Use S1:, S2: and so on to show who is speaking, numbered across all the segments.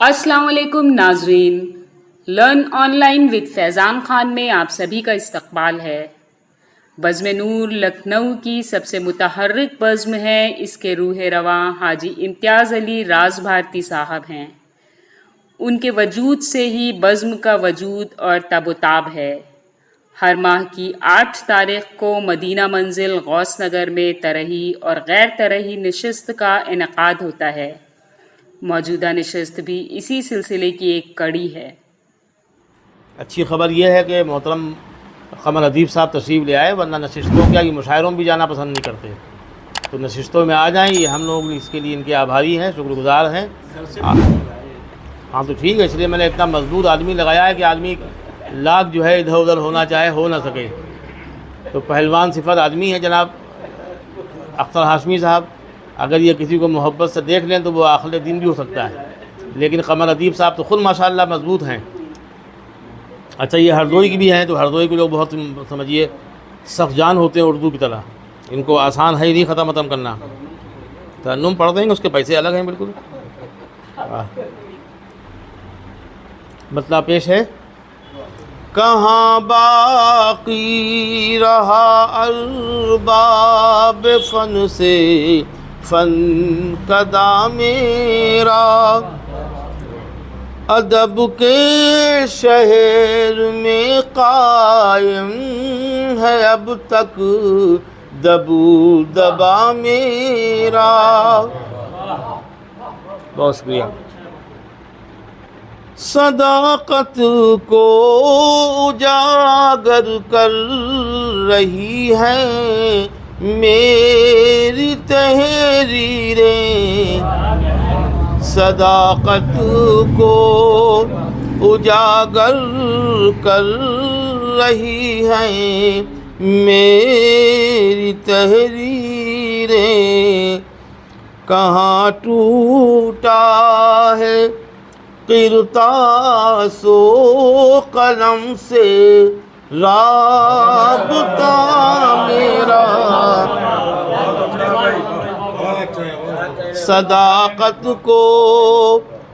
S1: अस्सलाम वालेकुम नाजरीन। Learn online with Faizan Khan में आप सभी का इस्तकबाल है। बज़्म नूर लखनऊ की सबसे मुतहर्रिक बज़्म है। इसके रूह रवां हाजी इम्तियाज़ अली राज भारती साहब हैं। उनके वजूद से ही बज़्म का वजूद और तबोताब है। हर माह की 8 तारीख को मदीना मंजिल गौस नगर में तरही और गैर तरही नशिस्त का इनेकाद होता है। मौजूदा नशिस्त भी इसी सिलसिले की एक कड़ी है।
S2: अच्छी ख़बर यह है कि मोहतरम क़मर अदीब साहब तशरीफ़ ले आए, वरना नशिस्तों क्या ये मुशायरों में भी जाना पसंद नहीं करते, तो नशिस्तों में आ जाएं। ये हम लोग इसके लिए इनके आभारी हैं, शुक्रगुज़ार हैं। हाँ तो ठीक है, इसलिए मैंने इतना मजबूत आदमी लगाया है कि आदमी लाख जो है इधर उधर होना चाहे हो ना सके। तो पहलवान सिफत आदमी है जनाब अख्तर हाशमी साहब। अगर ये किसी को मोहब्बत से देख लें तो वो आखिर दिन भी हो सकता है, लेकिन क़मर अदीब साहब तो ख़ुद माशाअल्लाह मजबूत हैं। अच्छा, ये हरदोई की भी हैं, तो हरदोई के लोग बहुत समझिए सख्त जान होते हैं उर्दू की तरह, इनको आसान है ही नहीं ख़त्म करना। तरन्नुम पढ़ देंगे, उसके पैसे अलग हैं बिल्कुल। मतलब पेश है, कहाँ बाकी रहा अरबाब फ़न से फ़न कदा मेरा, अदब के शहर में कायम है अब तक दबू दबा मेरा। बहुत शुक्रिया। सदाकत को उजागर कर रही है मेरी तहरीरें, सदाकत को उजागर कर रही हैं मेरी तहरीरें। कहाँ टूटा है किरतासो कलम से राबता मेरा, सदाकत को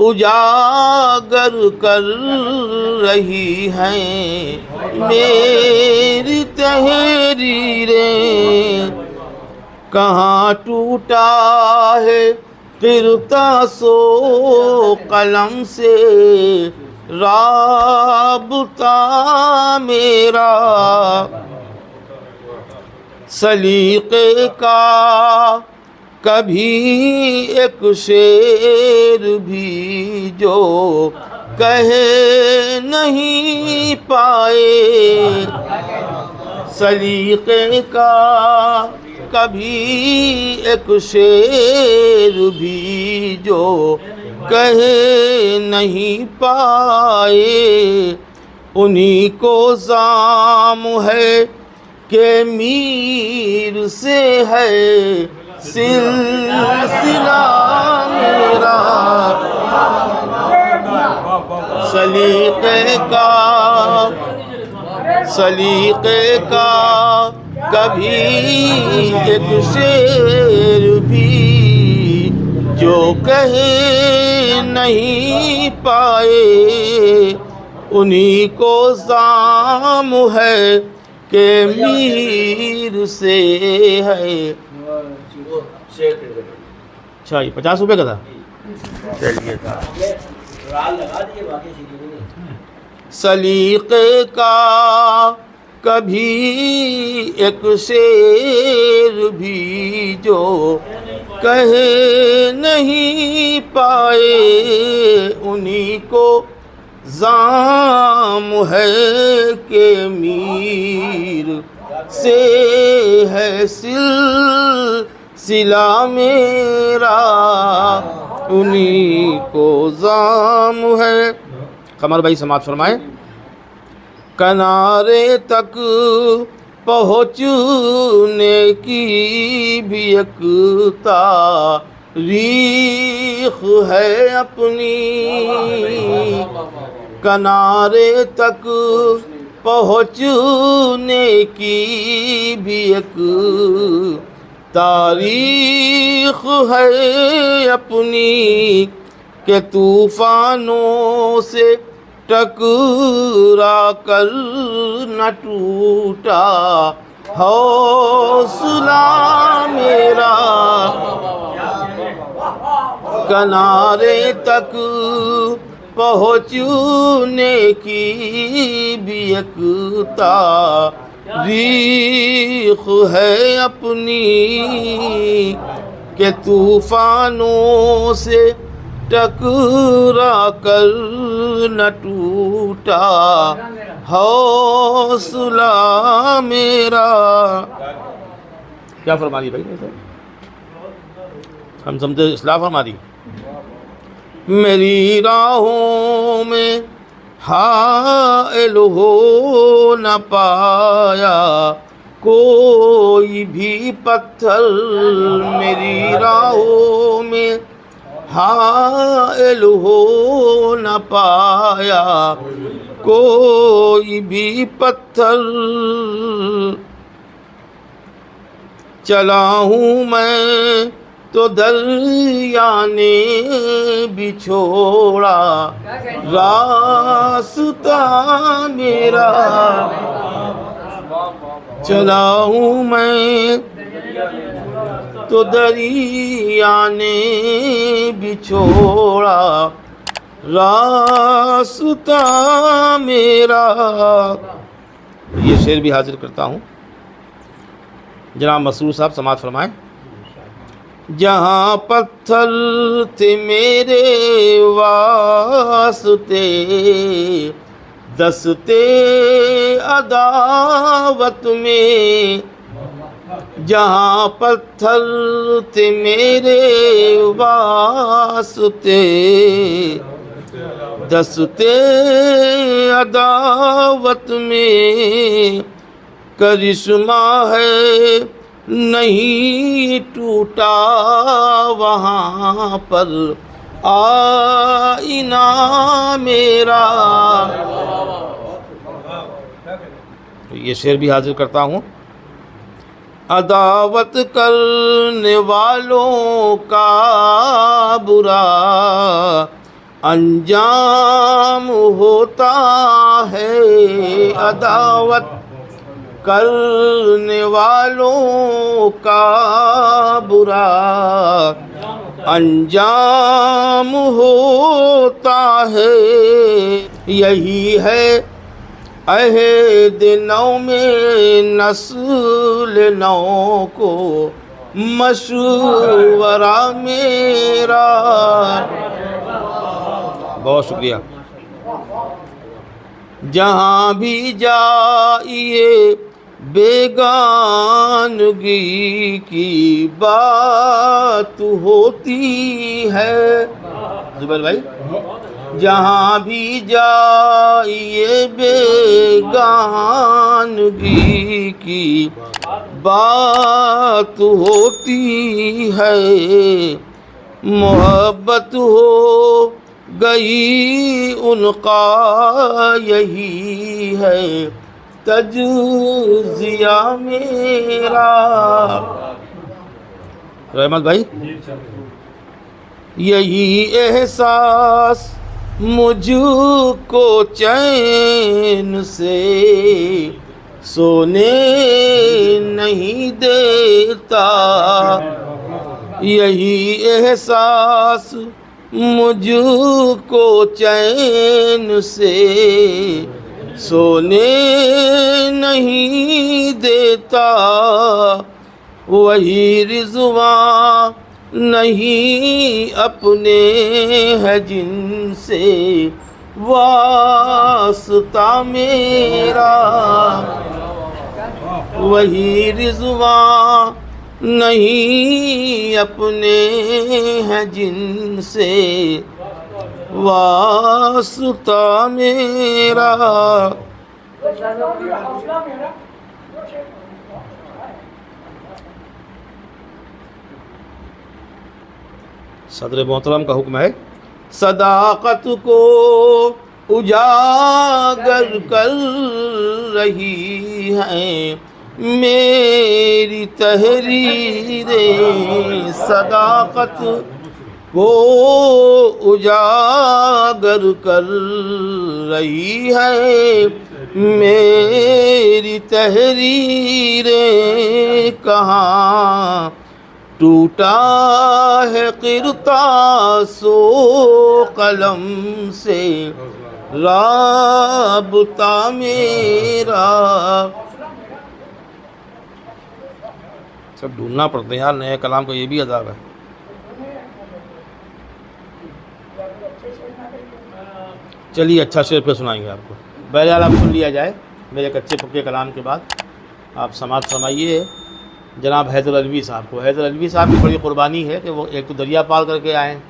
S2: उजागर कर रही हैं मेरी तहरीरें। कहाँ टूटा है किरतासो कलम से राबता मेरा, सलीक़े का कभी एक शेर भी जो कहे नहीं पाए, सलीक़े का कभी एक शेर भी जो कहे नहीं पाए, उन्हीं को ज़ाम है के मीर से है सिलसिला मेरा, सलीक़े का कभी एक शेर भी जो कहे नहीं पाए, उन्हीं को ज़ाम है के मीर से है। अच्छा, ये 50 रुपये का था। चलिए, सलीक़े का कभी एक शेर भी जो कहे नहीं पाए, उन्हीं को ज़ाम है के मीर से है सिलसिला मेरा, उन्हीं को ज़ाम है। कमर भाई समात फरमाए। किनारे तक पहुँचने की भी एक तारीख़ है अपनी, किनारे तक पहुँचने की भी एक तारीख़ है अपनी, के तूफानों से टकरा कर न टूटा हौसला मेरा, किनारे तक पहुँचने की भी एक तारीख है अपनी, के तूफानों से टकरा कर न टूटा हौसला मेरा। क्या फरमा दी भाई? हम समझे इस्लाह फरमा दी। मेरी राहों में हाइल हो न पाया कोई भी पत्थर, मेरी राहों में हाइल हो न पाया कोई भी पत्थर। चला हूँ मैं तो दरिया ने भी छोड़ा रास्ता मेरा, चला हूँ मैं तो दरिया ने भी छोड़ा रास्ता मेरा। ये शेर भी हाजिर करता हूँ, जनाब मसरूर साहब समाअत फरमाएं। जहाँ पत्थर थे मेरे वास्ते दस्ते अदावत में, जहाँ पत्थर थे मेरे वास्ते दस्ते अदावत में, करिश्मा है नहीं टूटा वहाँ पर आईना मेरा। ये शेर भी हाजिर करता हूँ। अदावत करने वालों का बुरा अंजाम होता है, अदावत करने वालों का बुरा अंजाम होता है। यही है अहद नौ में नस्ल नौ को मशवरा मेरा। बहुत शुक्रिया। जहाँ भी जाइए बेगानगी की बात होती है, जुबैर भाई, जहाँ भी जाइए बेगानगी की बात होती है, मोहब्बत हो गई उनका यही है तज्जिया मेरा। रहमत भाई, यही एहसास मुझको चैन से सोने नहीं देता, यही एहसास मुझको चैन से सोने नहीं देता, वही रिज़वां नहीं अपने है जिनसे वास्ता मेरा, वही रिज़वां नहीं अपने हैं जिनसे वास्ता मेरा। सदर मोहतरम का हुक्म है, सदाकत को उजागर कर रही हैं मेरी तहरीरें, सदाकत को उजागर कर रही है मेरी तहरीरें। कहाँ टूटा है किरतासो कलम से राबता मेरा। सब ढूंढना पड़ता है यार, नए कलाम का ये भी अदाब है। चलिए अच्छा शेर पे सुनाएंगे आपको। बहरहाल आप सुन लिया जाए मेरे कच्चे पक्के कलाम के बाद। आप समात फरमाइए जनाब हैदर अलवी साहब को। हैदर अलवी साहब की बड़ी क़ुरबानी है कि वो एक तो दरिया पार करके आए हैं,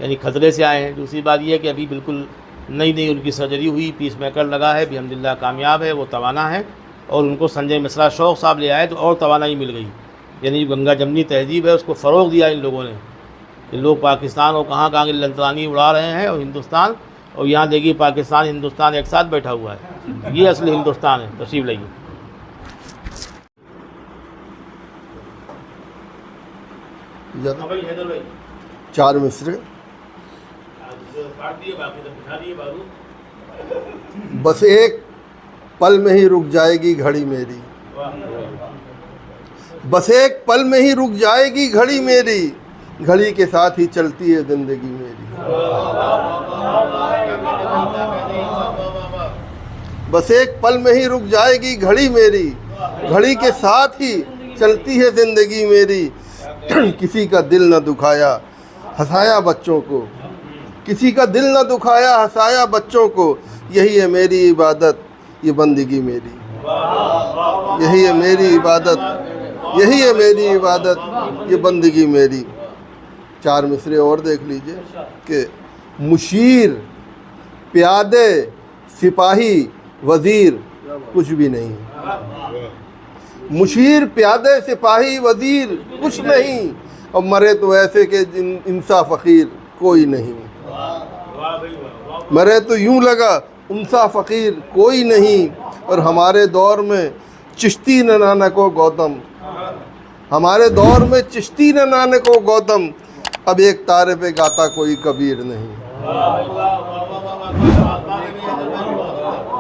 S2: यानी खतरे से आए हैं। दूसरी बात यह है कि अभी बिल्कुल नई नई उनकी सर्जरी हुई, पीस मेकर लगा है, अल्हम्दुलिल्लाह कामयाब है, वो तवाना है। और उनको संजय मिश्रा शौक़ साहब ले आए तो और तवानाई मिल गई। यानी गंगा जमनी तहजीब है उसको फ़रोग़ दिया इन लोगों ने। इन लोग पाकिस्तान और कहाँ कहाँ की लंतरानी उड़ा रहे हैं और हिंदुस्तान, और यहाँ देखिए पाकिस्तान हिंदुस्तान एक साथ बैठा हुआ है। ये असली हिंदुस्तान है। तशरीफ़ लाइए।
S3: चार मिसरे। बस एक पल में ही रुक जाएगी घड़ी मेरी, बस एक पल में ही रुक जाएगी घड़ी मेरी, घड़ी के साथ ही चलती है ज़िंदगी मेरी। बस एक पल में ही रुक जाएगी घड़ी मेरी, घड़ी के साथ ही चलती है ज़िंदगी मेरी। किसी का दिल न दुखाया हंसाया बच्चों को, किसी का दिल न दुखाया हंसाया बच्चों को, यही है मेरी इबादत ये बंदगी मेरी। यही है मेरी इबादत, यही है मेरी इबादत ये बंदगी मेरी। चार मिसरे और देख लीजिए कि मुशीर प्यादे सिपाही वज़ीर कुछ भी नहीं। मुशीर प्यादे सिपाही वज़ीर कुछ नहीं, और मरे तो ऐसे कि इंसा फ़कीर कोई नहीं। मरे तो यूं लगा उनसा फ़कीर कोई नहीं। और हमारे दौर में चिश्ती न नानको गौतम, हमारे दौर में चिश्ती न नानको गौतम, अब एक तारे पे गाता कोई कबीर नहीं।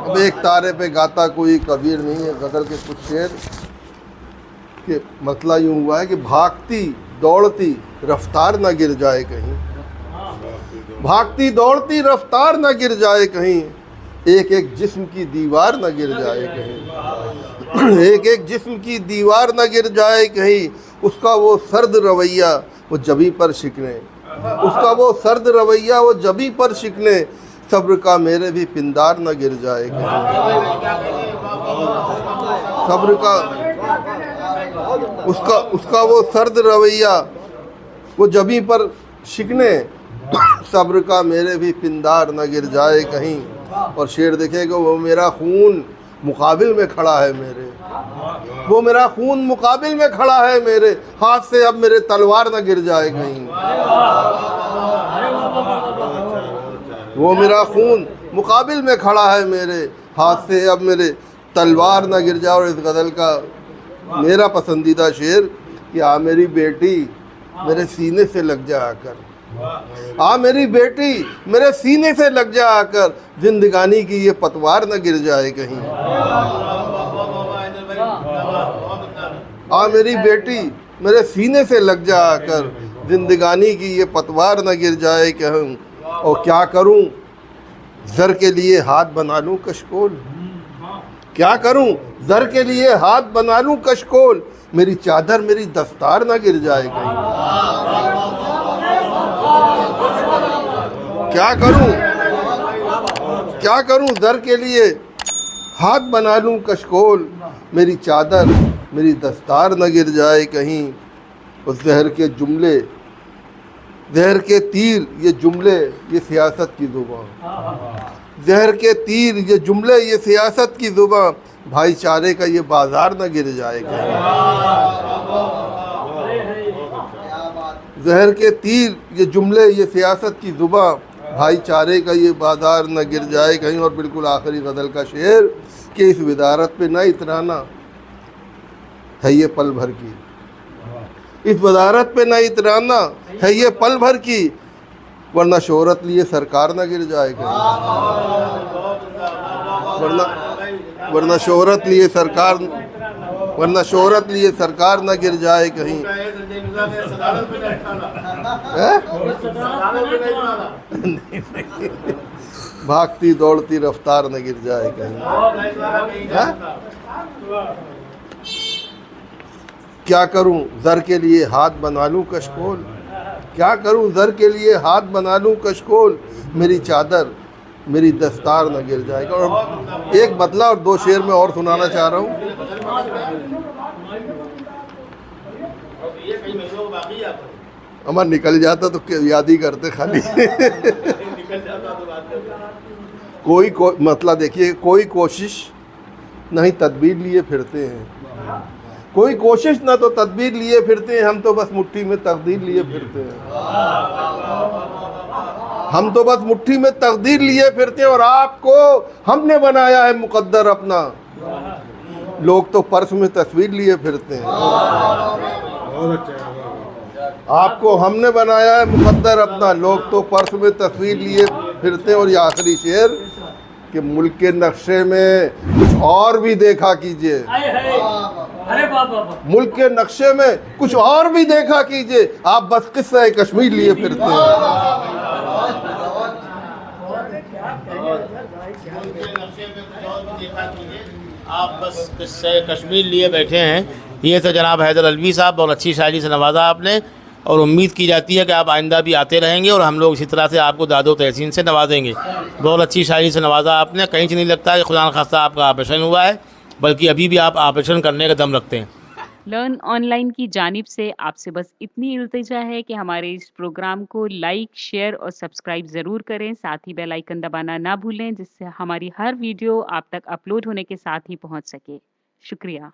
S3: अब एक तारे पे गाता कोई कबीर नहीं है। गज़ल के कुछ शेर के मतला यूँ हुआ है कि भागती दौड़ती रफ्तार न गिर जाए कहीं, भागती दौड़ती रफ्तार न गिर जाए कहीं, एक एक जिस्म की दीवार न गिर जाए कहीं, एक एक जिस्म की दीवार न गिर जाए कहीं। उसका वो सर्द रवैया वो जबी पर शिकने, उसका वो सर्द रवैया वो जबी पर शिकने, सब्र का मेरे भी पिंदार न गिर जाए कहीं। सब्र का उसका वो सर्द रवैया वो जबी पर शिकने, सब्र का मेरे भी पिंदार न गिर जाए कहीं। और शेर देखेगा वो मेरा खून मुकाबिल में खड़ा है मेरे, वो मेरा खून मुकाबिल में खड़ा है मेरे, हाथ से अब मेरे तलवार न गिर जाए कहीं। वो मेरा खून मुकाबिल में खड़ा है मेरे, हाथ से अब मेरे तलवार न गिर जाए। और इस गज़ल का मेरा पसंदीदा शेर कि आ मेरी बेटी मेरे सीने से लग जा आकर, आ मेरी बेटी मेरे सीने से लग जा आकर, जिंदगानी की ये पतवार न गिर जाए कहीं। आ मेरी बेटी मेरे सीने से लग जा आकर, जिंदगानी की ये पतवार न गिर जाए कहीं। और क्या करूं ज़र के लिए हाथ बना लूं कशकोल, क्या करूं ज़र के लिए हाथ बना लूं कशकोल, मेरी चादर मेरी दस्तार न गिर जाए कहीं। क्या करूं ज़र के लिए हाथ बना लूं कशकोल, मेरी चादर मेरी दस्तार न गिर जाए कहीं। और जहर के जुमले जहर के तीर ये जुमले ये सियासत की ज़ुबान, जहर के तीर ये जुमले ये सियासत की ज़ुबान, भाईचारे का ये बाजार न गिर जाए कहीं। जहर के तीर ये जुमले ये सियासत की ज़ुबान, भाईचारे का ये बाजार न गिर जाए कहीं। और बिल्कुल आखिरी गज़ल का शेर कि इस विदारत पे न इतराना है ये पल भर की, इस वजारत पे न इतराना है ये पल भर की, वरना शोहरत लिए सरकार न गिर जाएगा। वरना शोहरत लिए सरकार न गिर जाए कहीं। भागती दौड़ती रफ्तार न गिर जाए कहीं। क्या करूं जर के लिए हाथ बना लूं कशकोल, क्या करूं जर के लिए हाथ बना लूं कशकोल, मेरी चादर मेरी दस्तार न गिर जाएगा। और एक बदला और 2 शेर में और सुनाना चाह रहा हूँ। अमर निकल जाता तो याद ही करते खाली। मतलब देखिए, कोई कोशिश नहीं तदबीर लिए फिरते हैं, कोई कोशिश ना तो तदबीर लिए फिरते हैं, हम तो बस मुट्ठी में तकदीर लिए फिरते हैं। हम तो बस मुट्ठी में तकदीर लिए फिरते हैं, और आपको हमने बनाया है मुकद्दर अपना, लोग तो पर्स में तस्वीर लिए फिरते हैं। आपको हमने बनाया है मुकद्दर अपना, लोग तो पर्स में तस्वीर लिए फिरते हैं। और ये आखिरी शेर कि मुल्क के नक्शे में कुछ और भी देखा कीजिए, मुल्क के नक्शे में कुछ और भी देखा कीजिए, आप बस किस्सा कश्मीर लिए फिरते हैं।
S2: आप बस किस्से कश्मीर लिए बैठे हैं। ये तो जनाब हैदर अलवी साहब, बहुत अच्छी शायरी से नवाजा आपने, और उम्मीद की जाती है कि आप आइंदा भी आते रहेंगे और हम लोग इसी तरह से आपको दादो तहसीन से नवाजेंगे। बहुत अच्छी शायरी से नवाजा आपने। कहीं से नहीं लगता कि खुदा न खास्ता आपका ऑपरेशन हुआ है, बल्कि अभी भी आप ऑपरेशन करने का दम रखते हैं।
S1: लर्न ऑनलाइन की जानिब से आपसे बस इतनी इल्तिजा है कि हमारे इस प्रोग्राम को लाइक, शेयर और सब्सक्राइब ज़रूर करें। साथ ही बेल आइकन दबाना ना भूलें, जिससे हमारी हर वीडियो आप तक अपलोड होने के साथ ही पहुंच सके। शुक्रिया।